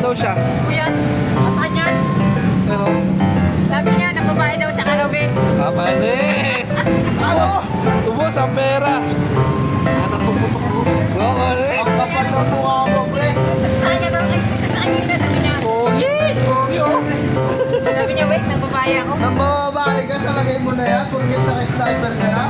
daw siya. Kuya, saan yan? Pero, Sabi niya, nababae daw siya kagabi. Manis! Ano? Tubos ang pera. Manis! Ang kapal ng mukha mo, pre. Tapos saan niya daw, ito sa kanina, sabi niya. Pogi! Pogi oh! Sabi niya, wait, nababae ako. Nang mababae ka sa lagay mo na yan, porkit naka-sniper ka na.